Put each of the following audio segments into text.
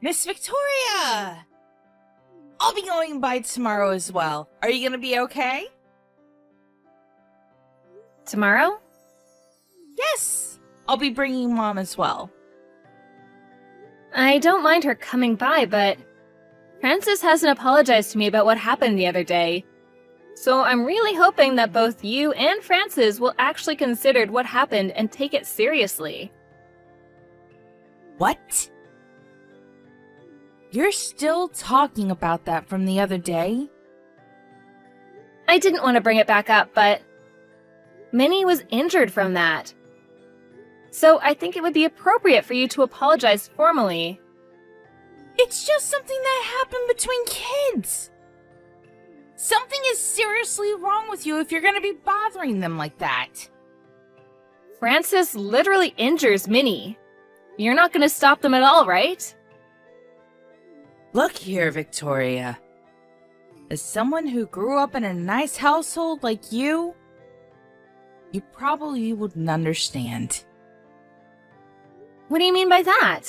Miss Victoria! I'll be going by tomorrow as well. Are you gonna be okay? Tomorrow? Yes! I'll be bringing Mom as well. I don't mind her coming by, but Francis hasn't apologized to me about what happened the other day. So I'm really hoping that both you and Francis will actually consider what happened and take it seriously. What? You're still talking about that from the other day? I didn't want to bring it back up, but Minnie was injured from that. So I think it would be appropriate for you to apologize formally. It's just something that happened between kids. Something is seriously wrong with you if you're gonna be bothering them like that. Francis literally injures Minnie. You're not going to stop them at all, right? Look here, Victoria. As someone who grew up in a nice household like you probably wouldn't understand. What do you mean by that?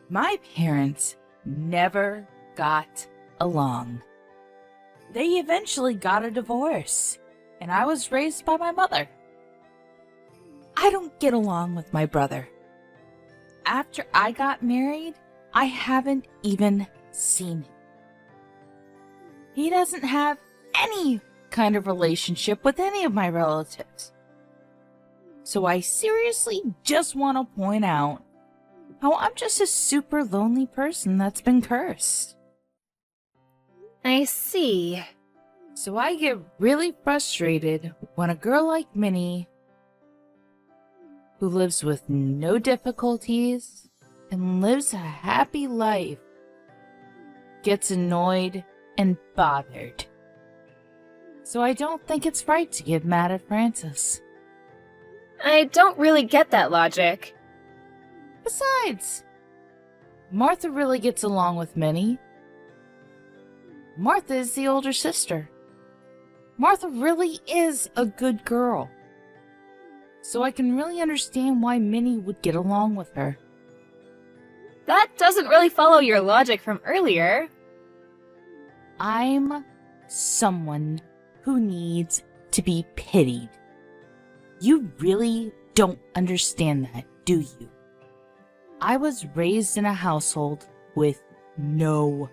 My parents never got along. They eventually got a divorce, and I was raised by my mother. I don't get along with my brother. After I got married, I haven't even seen him. He doesn't have any kind of relationship with any of my relatives. So I seriously just want to point out how I'm just a super lonely person that's been cursed. I see. So I get really frustrated when a girl like Minnie, who lives with no difficulties and lives a happy life, gets annoyed and bothered. So I don't think it's right to get mad at Francis. I don't really get that logic. Besides, Martha really gets along with Minnie. Martha is the older sister. Martha really is a good girl. So I can really understand why Minnie would get along with her. That doesn't really follow your logic from earlier. I'm someone who needs to be pitied. You really don't understand that, do you? I was raised in a household with no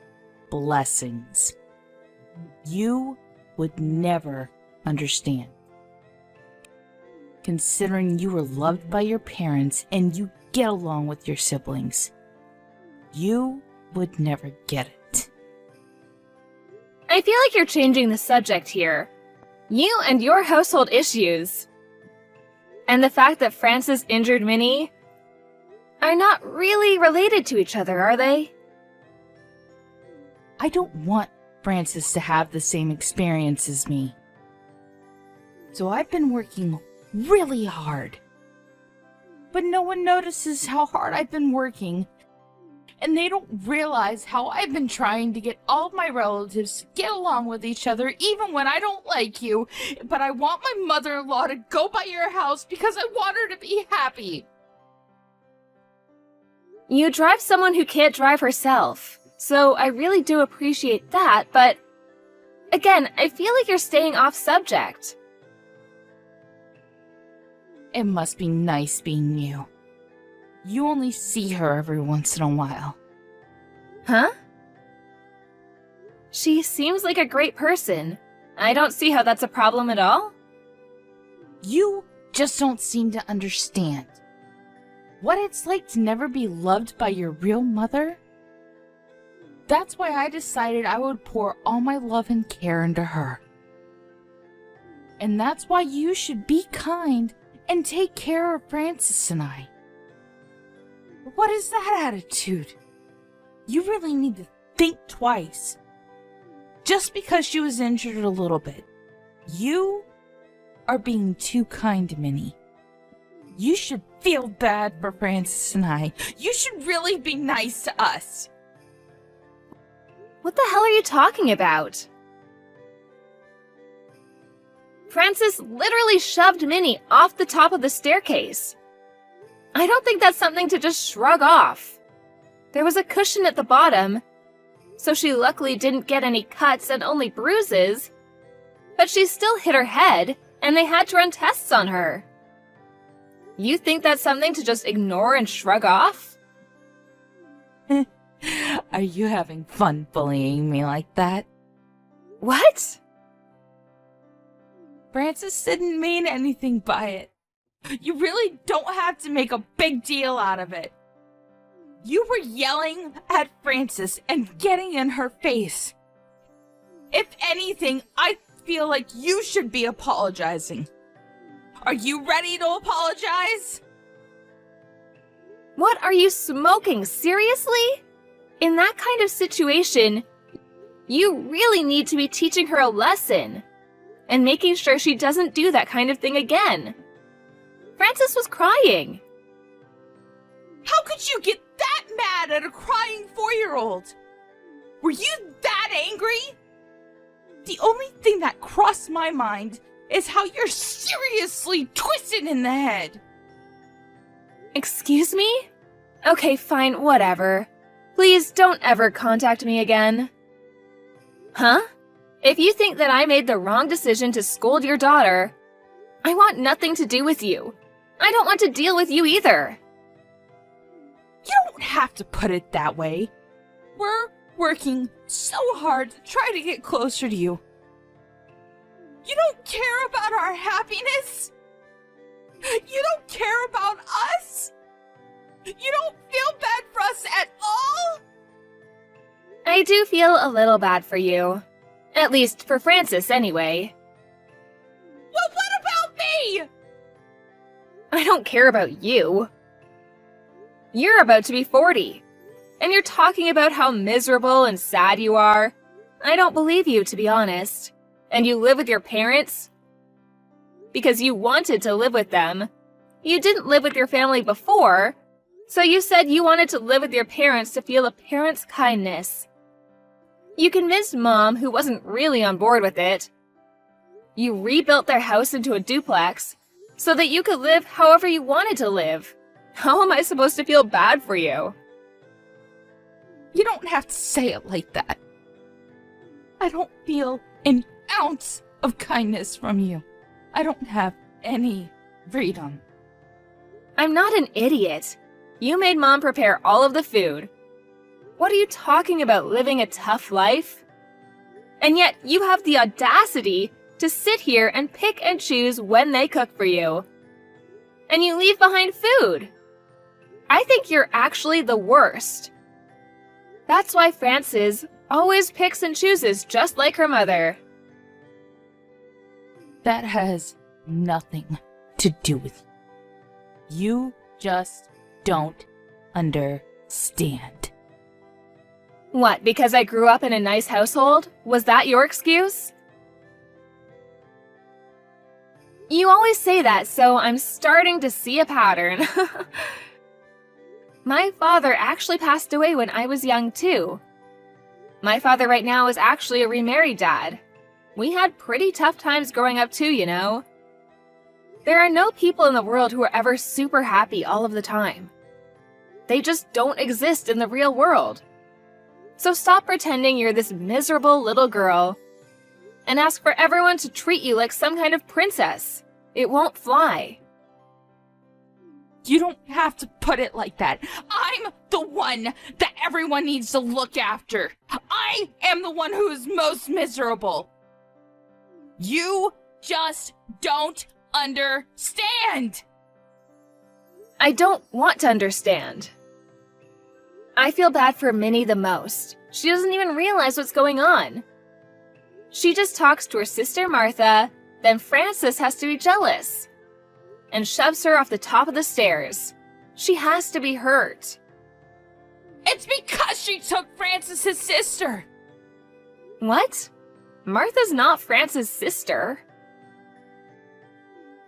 blessings. You would never understand. Considering you were loved by your parents and you get along with your siblings, you would never get it. I feel like you're changing the subject here. You and your household issues. And the fact that Francis injured Minnie are not really related to each other, are they? I don't want Francis to have the same experience as me. So I've been working really hard. But no one notices how hard I've been working. And they don't realize how I've been trying to get all of my relatives to get along with each other even when I don't like you. But I want my mother-in-law to go by your house because I want her to be happy. You drive someone who can't drive herself. So I really do appreciate that, but again, I feel like you're staying off subject. It must be nice being you. You only see her every once in a while. Huh? She seems like a great person. I don't see how that's a problem at all. You just don't seem to understand what it's like to never be loved by your real mother. That's why I decided I would pour all my love and care into her. And that's why you should be kind and take care of Francis and I. What is that attitude? You really need to think twice. Just because she was injured a little bit, you are being too kind to Minnie. You should feel bad for Francis and I. You should really be nice to us. What the hell are you talking about? Francis literally shoved Minnie off the top of the staircase. I don't think that's something to just shrug off. There was a cushion at the bottom, so she luckily didn't get any cuts and only bruises. But she still hit her head, and they had to run tests on her. You think that's something to just ignore and shrug off? Are you having fun bullying me like that? What? Francis didn't mean anything by it. You really don't have to make a big deal out of it. You were yelling at Francis and getting in her face. If anything, I feel like you should be apologizing. Are you ready to apologize? What are you smoking? Seriously? In that kind of situation, you really need to be teaching her a lesson and making sure she doesn't do that kind of thing again. Francis was crying. How could you get that mad at a crying 4-year-old? Were you that angry? The only thing that crossed my mind is how you're seriously twisted in the head. Excuse me? Okay, fine, whatever. Please don't ever contact me again. Huh? If you think that I made the wrong decision to scold your daughter, I want nothing to do with you. I don't want to deal with you either. You don't have to put it that way. We're working so hard to try to get closer to you. You don't care about our happiness? You don't care about us? You don't feel bad for us at all? I do feel a little bad for you. At least for Francis, anyway. Well, what about me? I don't care about you. You're about to be 40, and you're talking about how miserable and sad you are. I don't believe you, to be honest. And you live with your parents? Because you wanted to live with them. You didn't live with your family before, so you said you wanted to live with your parents to feel a parent's kindness. You convinced Mom, who wasn't really on board with it. You rebuilt their house into a duplex so that you could live however you wanted to live. How am I supposed to feel bad for you? You don't have to say it like that. I don't feel an ounce of kindness from you. I don't have any freedom. I'm not an idiot. You made Mom prepare all of the food. What are you talking about, living a tough life? And yet you have the audacity to sit here and pick and choose when they cook for you. And you leave behind food. I think you're actually the worst. That's why Frances always picks and chooses just like her mother. That has nothing to do with you. You just don't understand. What, because I grew up in a nice household? Was that your excuse? You always say that, so I'm starting to see a pattern. My father actually passed away when I was young, too. My father right now is actually a remarried dad. We had pretty tough times growing up, too, you know. There are no people in the world who are ever super happy all of the time. They just don't exist in the real world. So stop pretending you're this miserable little girl and ask for everyone to treat you like some kind of princess. It won't fly. You don't have to put it like that. I'm the one that everyone needs to look after. I am the one who is most miserable. You just don't understand. I don't want to understand. I feel bad for Minnie the most. She doesn't even realize what's going on. She just talks to her sister Martha, then Frances has to be jealous and shoves her off the top of the stairs. She has to be hurt. It's because she took Francis's sister. What? Martha's not Frances' sister.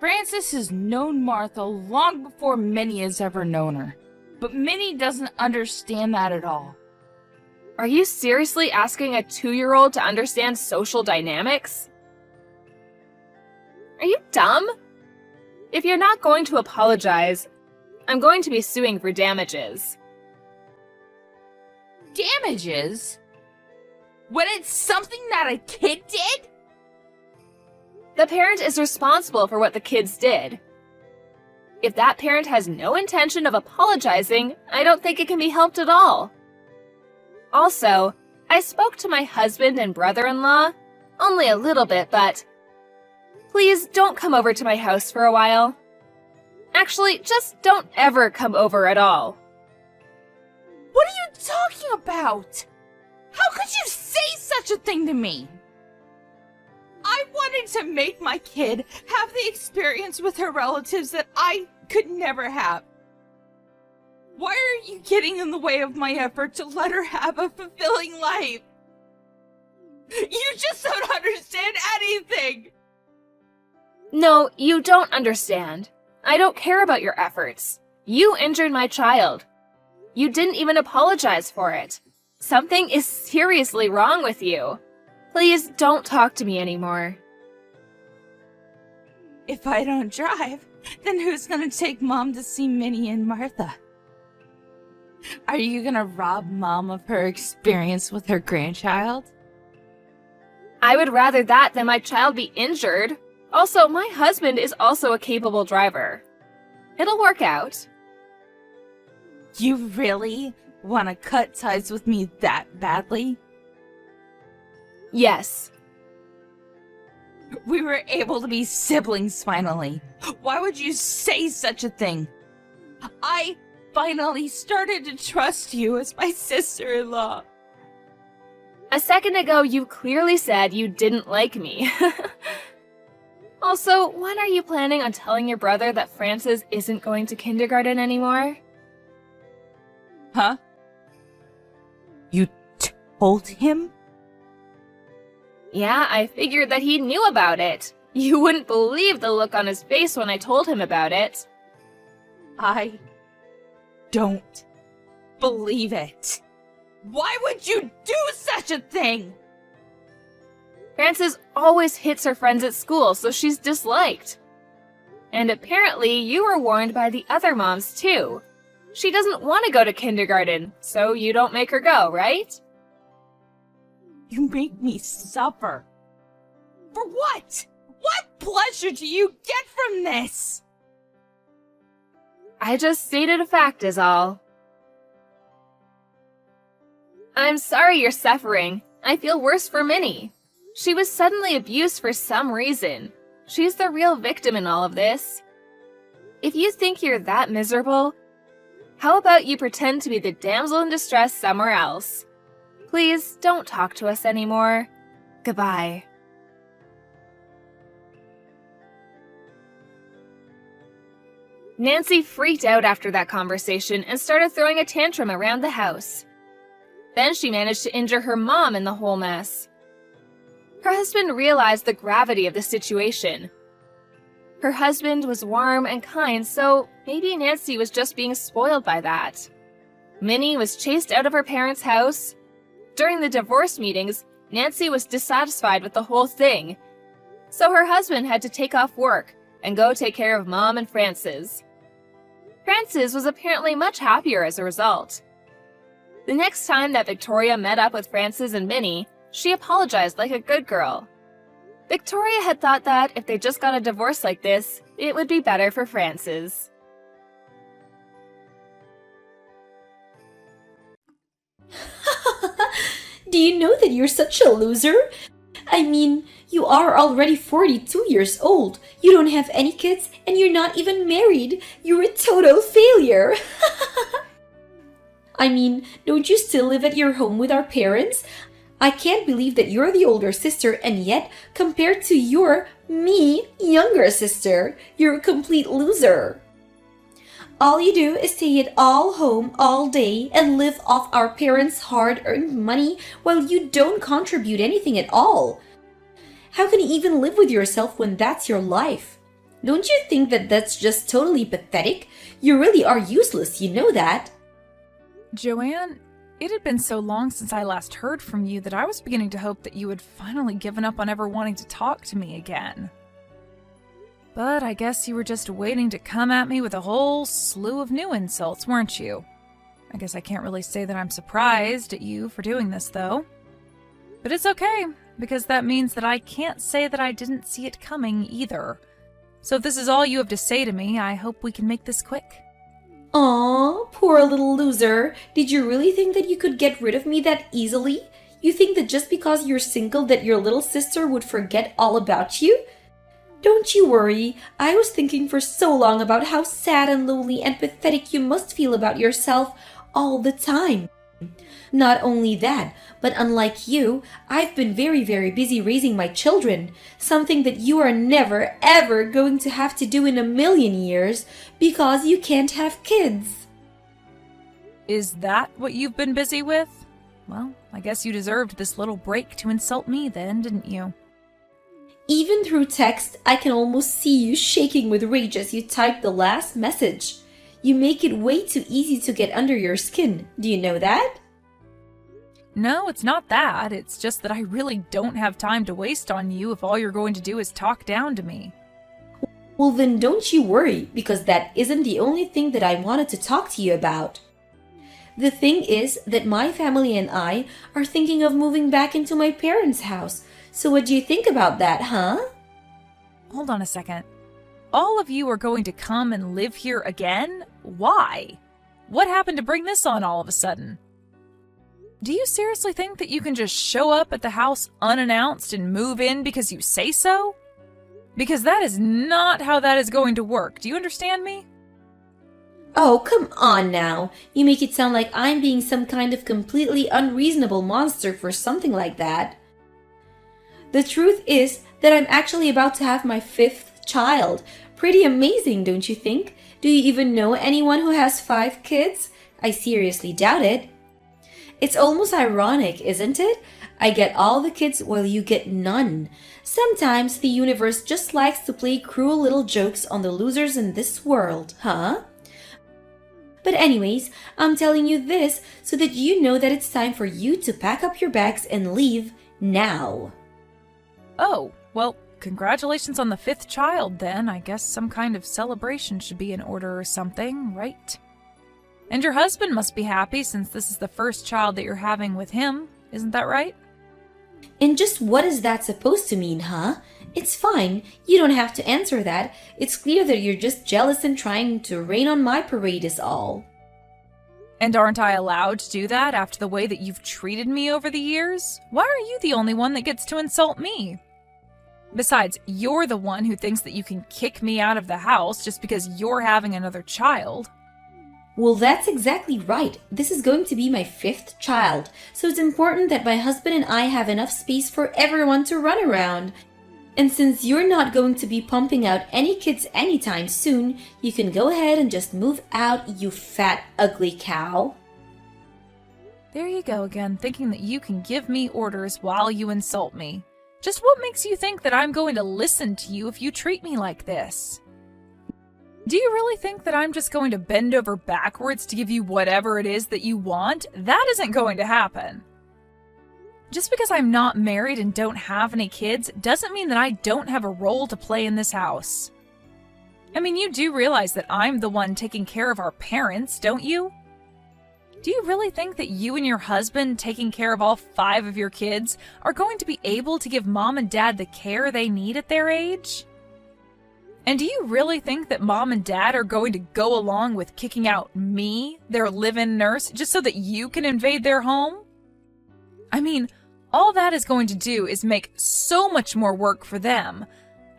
Frances has known Martha long before Minnie has ever known her. But Minnie doesn't understand that at all. Are you seriously asking a 2-year-old to understand social dynamics? Are you dumb? If you're not going to apologize, I'm going to be suing for damages. Damages? When it's something that a kid did? The parent is responsible for what the kids did. If that parent has no intention of apologizing, I don't think it can be helped at all. Also, I spoke to my husband and brother-in-law, only a little bit, but please don't come over to my house for a while. Actually, just don't ever come over at all. What are you talking about? How could you say such a thing to me? I wanted to make my kid have the experience with her relatives that I could never have. Why are you getting in the way of my effort to let her have a fulfilling life? You just don't understand anything! No, you don't understand. I don't care about your efforts. You injured my child. You didn't even apologize for it. Something is seriously wrong with you. Please don't talk to me anymore. If I don't drive, then who's gonna take Mom to see Minnie and Martha? Are you gonna rob Mom of her experience with her grandchild? I would rather that than my child be injured. Also, my husband is also a capable driver. It'll work out. You really want to cut ties with me that badly? Yes. We were able to be siblings finally. Why would you say such a thing? I finally started to trust you as my sister-in-law. A second ago, you clearly said you didn't like me. Also, when are you planning on telling your brother that Francis isn't going to kindergarten anymore? Huh? You told him? Yeah, I figured that he knew about it. You wouldn't believe the look on his face when I told him about it. I don't believe it. Why would you do such a thing? Frances always hits her friends at school, so she's disliked. And apparently you were warned by the other moms too. She doesn't want to go to kindergarten, so you don't make her go, right? You make me suffer. For what? What pleasure do you get from this? I just stated a fact is all. I'm sorry you're suffering. I feel worse for Minnie. She was suddenly abused for some reason. She's the real victim in all of this. If you think you're that miserable, how about you pretend to be the damsel in distress somewhere else? Please don't talk to us anymore. Goodbye. Nancy freaked out after that conversation and started throwing a tantrum around the house. Then she managed to injure her mom in the whole mess. Her husband realized the gravity of the situation. Her husband was warm and kind, so maybe Nancy was just being spoiled by that. Minnie was chased out of her parents' house. During the divorce meetings, Nancy was dissatisfied with the whole thing, so her husband had to take off work and go take care of Mom and Frances. Frances was apparently much happier as a result. The next time that Victoria met up with Frances and Minnie, she apologized like a good girl. Victoria had thought that if they just got a divorce like this, it would be better for Frances. Do you know that you're such a loser? I mean, you are already 42 years old. You don't have any kids and you're not even married. You're a total failure. I mean, don't you still live at your home with our parents? I can't believe that you're the older sister and yet, compared to your, me, younger sister, you're a complete loser. All you do is stay at all home all day and live off our parents' hard-earned money while you don't contribute anything at all. How can you even live with yourself when that's your life? Don't you think that that's just totally pathetic? You really are useless, you know that. Joanne, it had been so long since I last heard from you that I was beginning to hope that you had finally given up on ever wanting to talk to me again. But I guess you were just waiting to come at me with a whole slew of new insults, weren't you? I guess I can't really say that I'm surprised at you for doing this, though. But it's okay, because that means that I can't say that I didn't see it coming either. So if this is all you have to say to me, I hope we can make this quick. Aw, poor little loser. Did you really think that you could get rid of me that easily? You think that just because you're single that your little sister would forget all about you? Don't you worry. I was thinking for so long about how sad and lonely and pathetic you must feel about yourself all the time. Not only that, but unlike you, I've been very busy raising my children, something that you are never ever going to have to do in a million years because you can't have kids. Is that what you've been busy with? Well, I guess you deserved this little break to insult me then, didn't you? Even through text, I can almost see you shaking with rage as you type the last message. You make it way too easy to get under your skin. Do you know that? No, it's not that. It's just that I really don't have time to waste on you if all you're going to do is talk down to me. Well, then don't you worry, because that isn't the only thing that I wanted to talk to you about. The thing is that my family and I are thinking of moving back into my parents' house. So what do you think about that, huh? Hold on a second. All of you are going to come and live here again? Why? What happened to bring this on all of a sudden? Do you seriously think that you can just show up at the house unannounced and move in because you say so? Because that is not how that is going to work. Do you understand me? Oh, come on now. You make it sound like I'm being some kind of completely unreasonable monster for something like that. The truth is that I'm actually about to have my 5th child. Pretty amazing, don't you think? Do you even know anyone who has 5 kids? I seriously doubt it. It's almost ironic, isn't it? I get all the kids while you get none. Sometimes the universe just likes to play cruel little jokes on the losers in this world, huh? But anyways, I'm telling you this so that you know that it's time for you to pack up your bags and leave now. Oh, well, congratulations on the 5th child then. I guess some kind of celebration should be in order or something, right? And your husband must be happy since this is the first child that you're having with him. Isn't that right? And just what is that supposed to mean, huh? It's fine. You don't have to answer that. It's clear that you're just jealous and trying to rain on my parade is all. And aren't I allowed to do that after the way that you've treated me over the years? Why are you the only one that gets to insult me? Besides, you're the one who thinks that you can kick me out of the house just because you're having another child. Well, that's exactly right. This is going to be my 5th child, so it's important that my husband and I have enough space for everyone to run around. And since you're not going to be pumping out any kids anytime soon, you can go ahead and just move out, you fat, ugly cow. There you go again, thinking that you can give me orders while you insult me. Just what makes you think that I'm going to listen to you if you treat me like this? Do you really think that I'm just going to bend over backwards to give you whatever it is that you want? That isn't going to happen. Just because I'm not married and don't have any kids doesn't mean that I don't have a role to play in this house. I mean, you do realize that I'm the one taking care of our parents, don't you? Do you really think that you and your husband taking care of all 5 of your kids are going to be able to give mom and dad the care they need at their age? And do you really think that mom and dad are going to go along with kicking out me, their live-in nurse, just so that you can invade their home? I mean, all that is going to do is make so much more work for them.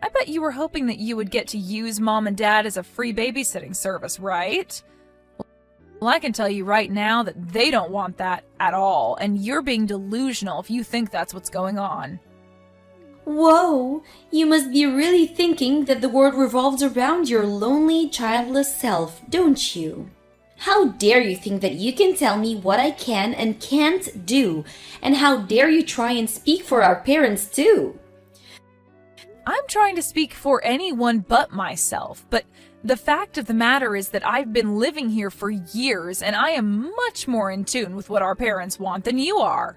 I bet you were hoping that you would get to use mom and dad as a free babysitting service, right? Well, I can tell you right now that they don't want that at all, and you're being delusional if you think that's what's going on. Whoa, you must be really thinking that the world revolves around your lonely, childless self, don't you? How dare you think that you can tell me what I can and can't do? And how dare you try and speak for our parents too? I'm trying to speak for anyone but myself, but the fact of the matter is that I've been living here for years and I am much more in tune with what our parents want than you are.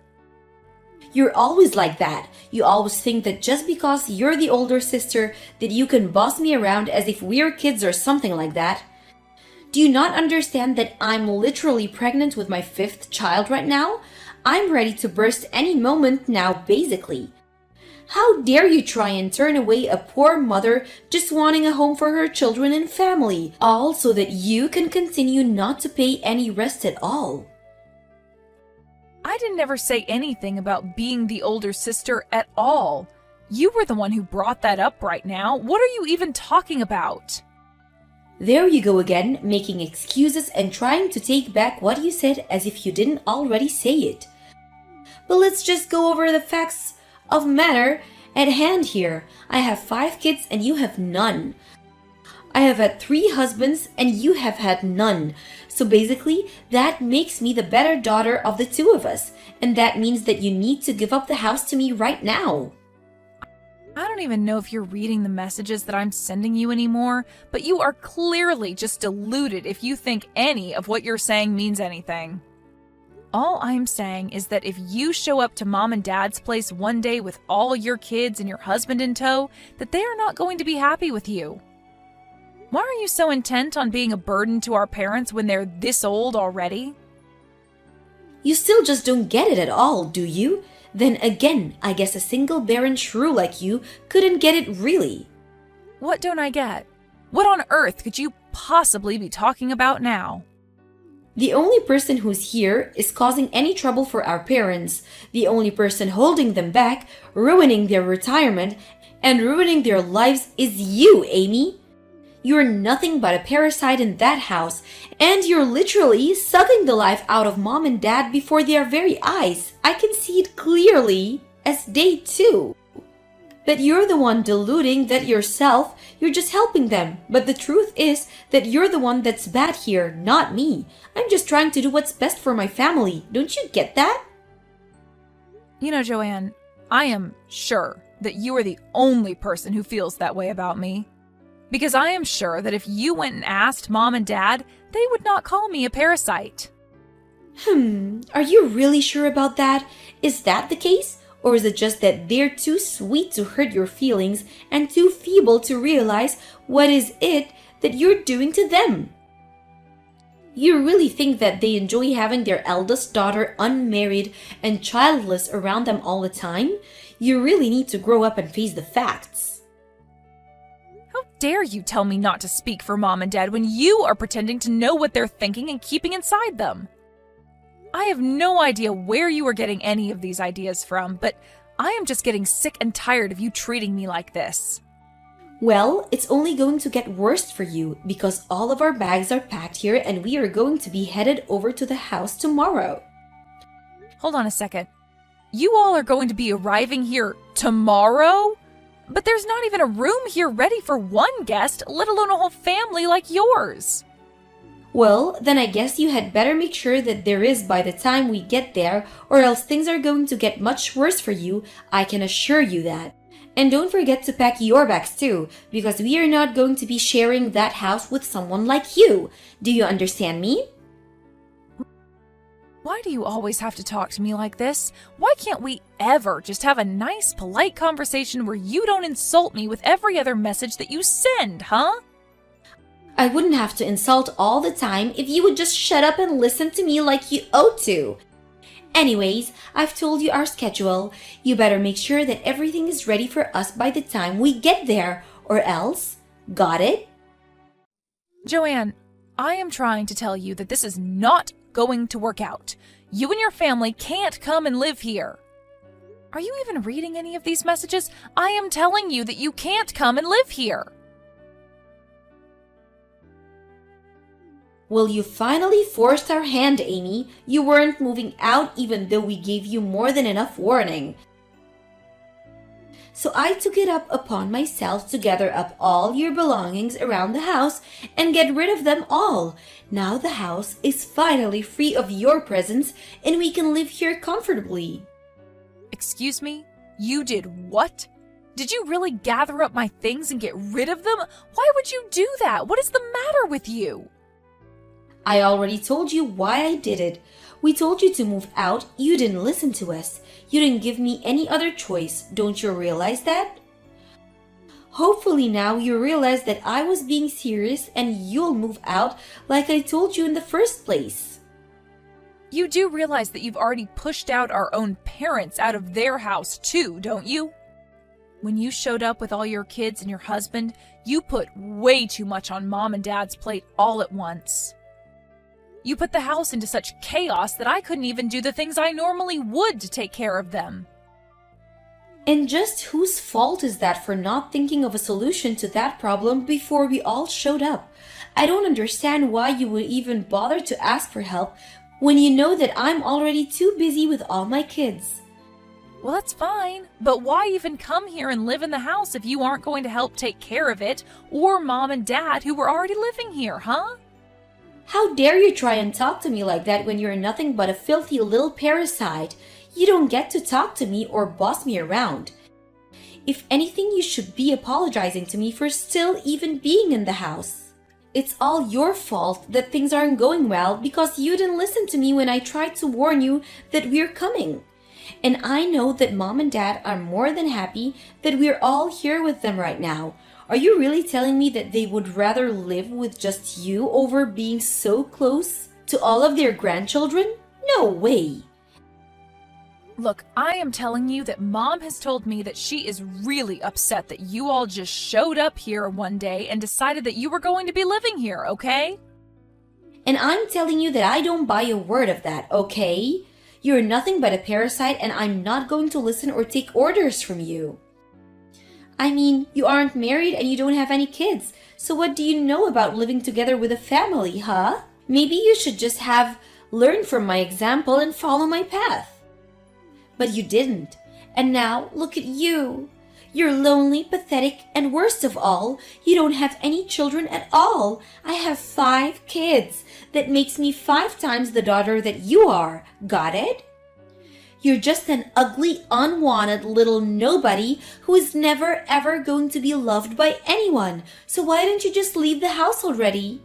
You're always like that. You always think that just because you're the older sister that you can boss me around as if we're kids or something like that. Do you not understand that I'm literally pregnant with my 5th child right now? I'm ready to burst any moment now, basically. How dare you try and turn away a poor mother just wanting a home for her children and family, all so that you can continue not to pay any rest at all? I didn't ever say anything about being the older sister at all. You were the one who brought that up right now. What are you even talking about? There you go again, making excuses and trying to take back what you said as if you didn't already say it. But let's just go over the facts of matter at hand here. I have 5 kids and you have none. I have had 3 husbands and you have had none. So basically, that makes me the better daughter of the 2 of us. And that means that you need to give up the house to me right now. I don't even know if you're reading the messages that I'm sending you anymore, but you are clearly just deluded if you think any of what you're saying means anything. All I'm saying is that if you show up to Mom and Dad's place one day with all your kids and your husband in tow, that they are not going to be happy with you. Why are you so intent on being a burden to our parents when they're this old already? You still just don't get it at all, do you? Then again, I guess a single barren shrew like you couldn't get it really. What don't I get? What on earth could you possibly be talking about now? The only person who's here is causing any trouble for our parents. The only person holding them back, ruining their retirement, and ruining their lives is you, Amy. You're nothing but a parasite in that house, and you're literally sucking the life out of Mom and Dad before their very eyes. I can see it clearly as they too. But you're the one deluding that yourself, you're just helping them. But the truth is that you're the one that's bad here, not me. I'm just trying to do what's best for my family. Don't you get that? You know, Joanne, I am sure that you are the only person who feels that way about me. Because I am sure that if you went and asked Mom and Dad, they would not call me a parasite. Are you really sure about that? Is that the case? Or is it just that they're too sweet to hurt your feelings and too feeble to realize what is it that you're doing to them? You really think that they enjoy having their eldest daughter unmarried and childless around them all the time? You really need to grow up and face the facts. How dare you tell me not to speak for Mom and Dad when you are pretending to know what they're thinking and keeping inside them? I have no idea where you are getting any of these ideas from, but I am just getting sick and tired of you treating me like this. Well, it's only going to get worse for you because all of our bags are packed here and we are going to be headed over to the house tomorrow. Hold on a second. You all are going to be arriving here tomorrow? But there's not even a room here ready for one guest, let alone a whole family like yours. Well, then I guess you had better make sure that there is by the time we get there, or else things are going to get much worse for you, I can assure you that. And don't forget to pack your bags too, because we are not going to be sharing that house with someone like you. Do you understand me? Why do you always have to talk to me like this? Why can't we ever just have a nice, polite conversation where you don't insult me with every other message that you send, huh? I wouldn't have to insult all the time if you would just shut up and listen to me like you ought to. Anyways, I've told you our schedule. You better make sure that everything is ready for us by the time we get there, or else. Got it? Joanne, I am trying to tell you that this is not going to work out. You and your family can't come and live here. Are you even reading any of these messages? I am telling you that you can't come and live here. Well, you finally forced our hand, Amy. You weren't moving out even though we gave you more than enough warning. So I took it up upon myself to gather up all your belongings around the house and get rid of them all. Now the house is finally free of your presence and we can live here comfortably. Excuse me? You did what? Did you really gather up my things and get rid of them? Why would you do that? What is the matter with you? I already told you why I did it. We told you to move out. You didn't listen to us. You didn't give me any other choice. Don't you realize that? Hopefully now you realize that I was being serious and you'll move out like I told you in the first place. You do realize that you've already pushed out our own parents out of their house too, don't you? When you showed up with all your kids and your husband, you put way too much on Mom and Dad's plate all at once. You put the house into such chaos that I couldn't even do the things I normally would to take care of them. And just whose fault is that for not thinking of a solution to that problem before we all showed up? I don't understand why you would even bother to ask for help when you know that I'm already too busy with all my kids. Well, that's fine, but why even come here and live in the house if you aren't going to help take care of it, or Mom and Dad who were already living here, huh? How dare you try and talk to me like that when you're nothing but a filthy little parasite? You don't get to talk to me or boss me around. If anything, you should be apologizing to me for still even being in the house. It's all your fault that things aren't going well because you didn't listen to me when I tried to warn you that we're coming. And I know that Mom and Dad are more than happy that we're all here with them right now. Are you really telling me that they would rather live with just you over being so close to all of their grandchildren? No way! Look, I am telling you that Mom has told me that she is really upset that you all just showed up here one day and decided that you were going to be living here, okay? And I'm telling you that I don't buy a word of that, okay? You're nothing but a parasite and I'm not going to listen or take orders from you. I mean, you aren't married and you don't have any kids, so what do you know about living together with a family, huh? Maybe you should just have learned from my example and follow my path. But you didn't. And now, look at you. You're lonely, pathetic, and worst of all, you don't have any children at all. I have 5 kids. That makes me 5 times the daughter that you are. Got it? You're just an ugly, unwanted little nobody who is never ever going to be loved by anyone. So why don't you just leave the house already?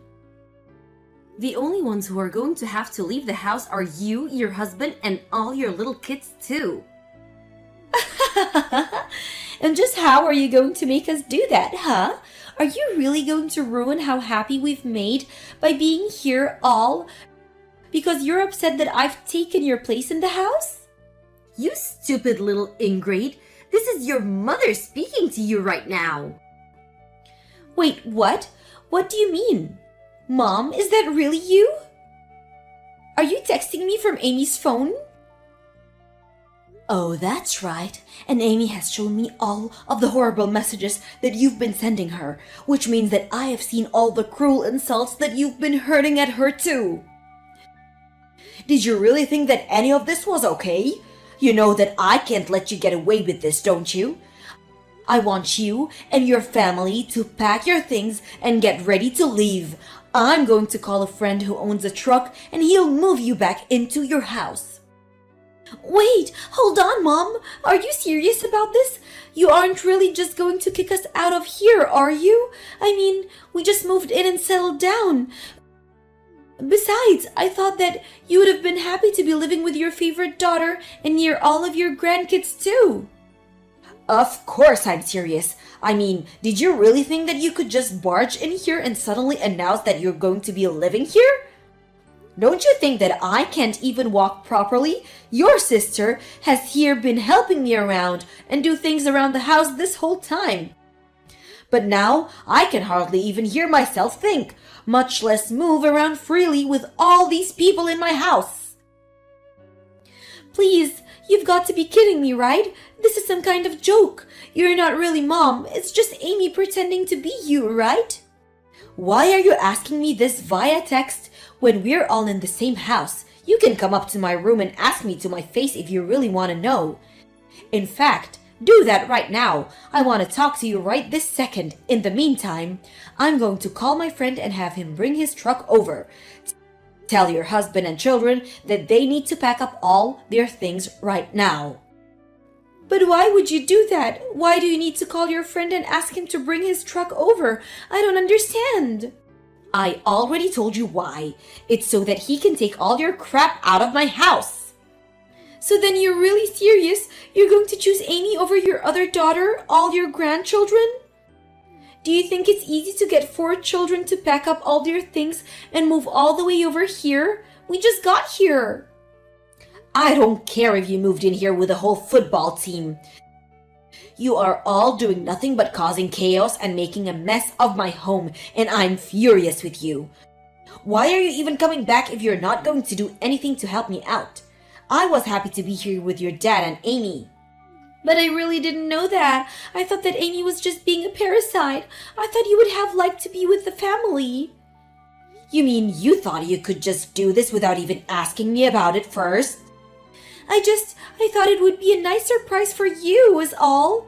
The only ones who are going to have to leave the house are you, your husband, and all your little kids too. And just how are you going to make us do that, huh? Are you really going to ruin how happy we've made by being here all because you're upset that I've taken your place in the house? You stupid little ingrate. This is your mother speaking to you right now. Wait, what? What do you mean? Mom, is that really you? Are you texting me from Amy's phone? Oh, that's right. And Amy has shown me all of the horrible messages that you've been sending her, which means that I have seen all the cruel insults that you've been hurting at her too. Did you really think that any of this was okay? You know that I can't let you get away with this, don't you? I want you and your family to pack your things and get ready to leave. I'm going to call a friend who owns a truck and he'll move you back into your house. Wait, hold on, Mom. Are you serious about this? You aren't really just going to kick us out of here, are you? I mean, we just moved in and settled down. Besides, I thought that you would have been happy to be living with your favorite daughter and near all of your grandkids too. Of course I'm serious. I mean, did you really think that you could just barge in here and suddenly announce that you're going to be living here? Don't you think that I can't even walk properly? Your sister has here been helping me around and do things around the house this whole time. But now I can hardly even hear myself think, much less move around freely with all these people in my house. Please, you've got to be kidding me, right? This is some kind of joke. You're not really Mom. It's just Amy pretending to be you, right? Why are you asking me this via text when we're all in the same house? You can come up to my room and ask me to my face if you really want to know. In fact, do that right now. I want to talk to you right this second. In the meantime, I'm going to call my friend and have him bring his truck over. Tell your husband and children that they need to pack up all their things right now. But why would you do that? Why do you need to call your friend and ask him to bring his truck over? I don't understand. I already told you why. It's so that he can take all your crap out of my house. So then you're really serious? You're going to choose Amy over your other daughter, all your grandchildren? Do you think it's easy to get 4 children to pack up all their things and move all the way over here? We just got here. I don't care if you moved in here with a whole football team. You are all doing nothing but causing chaos and making a mess of my home, and I'm furious with you. Why are you even coming back if you're not going to do anything to help me out? I was happy to be here with your dad and Amy. But I really didn't know that. I thought that Amy was just being a parasite. I thought you would have liked to be with the family. You mean you thought you could just do this without even asking me about it first? I thought it would be a nice surprise for you, is all.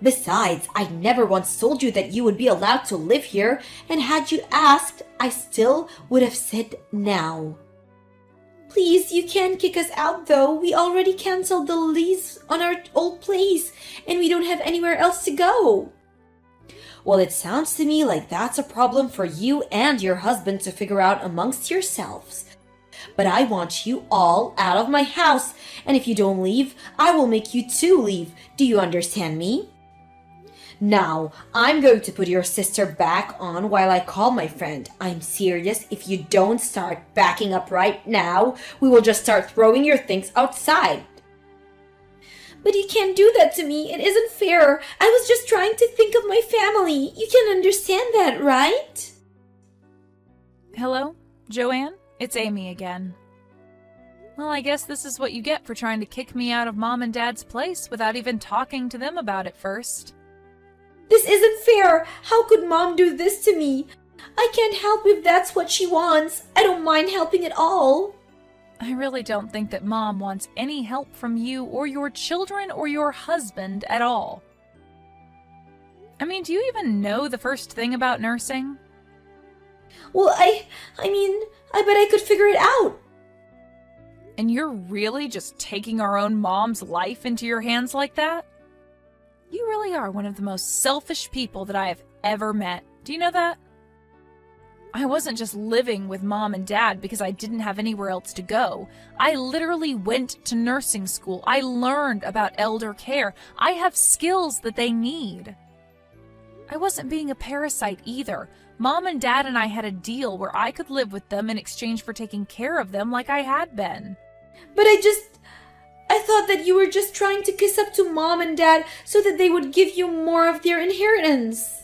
Besides, I never once told you that you would be allowed to live here, and had you asked, I still would have said now. Please, you can't kick us out though. We already canceled the lease on our old place, and we don't have anywhere else to go. Well, it sounds to me like that's a problem for you and your husband to figure out amongst yourselves. But I want you all out of my house, and if you don't leave, I will make you two leave. Do you understand me? Now, I'm going to put your sister back on while I call my friend. I'm serious. If you don't start backing up right now, we will just start throwing your things outside. But you can't do that to me. It isn't fair. I was just trying to think of my family. You can understand that, right? Hello, Joanne? It's Amy again. Well, I guess this is what you get for trying to kick me out of Mom and Dad's place without even talking to them about it first. This isn't fair. How could Mom do this to me? I can't help if that's what she wants. I don't mind helping at all. I really don't think that Mom wants any help from you or your children or your husband at all. I mean, do you even know the first thing about nursing? Well, I bet I could figure it out. And you're really just taking our own mom's life into your hands like that? You really are one of the most selfish people that I have ever met. Do you know that? I wasn't just living with Mom and Dad because I didn't have anywhere else to go. I literally went to nursing school. I learned about elder care. I have skills that they need. I wasn't being a parasite either. Mom and Dad and I had a deal where I could live with them in exchange for taking care of them like I had been. But I thought that you were just trying to kiss up to Mom and Dad so that they would give you more of their inheritance.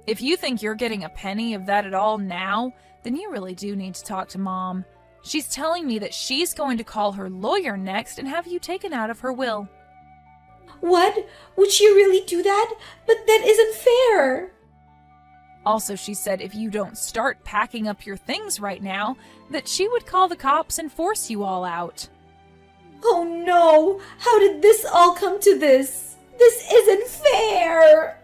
If you think you're getting a penny of that at all now, then you really do need to talk to Mom. She's telling me that she's going to call her lawyer next and have you taken out of her will. What? Would she really do that? But that isn't fair. Also, she said if you don't start packing up your things right now, that she would call the cops and force you all out. Oh no! How did this all come to this? This isn't fair!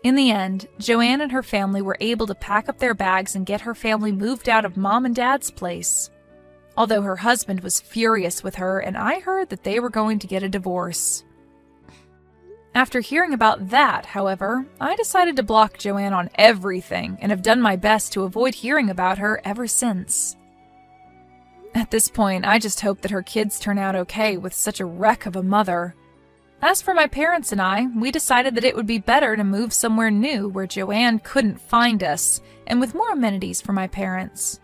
In the end, Joanne and her family were able to pack up their bags and get her family moved out of Mom and Dad's place. Although her husband was furious with her, and I heard that they were going to get a divorce. After hearing about that, however, I decided to block Joanne on everything and have done my best to avoid hearing about her ever since. At this point, I just hope that her kids turn out okay with such a wreck of a mother. As for my parents and I, we decided that it would be better to move somewhere new where Joanne couldn't find us, and with more amenities for my parents.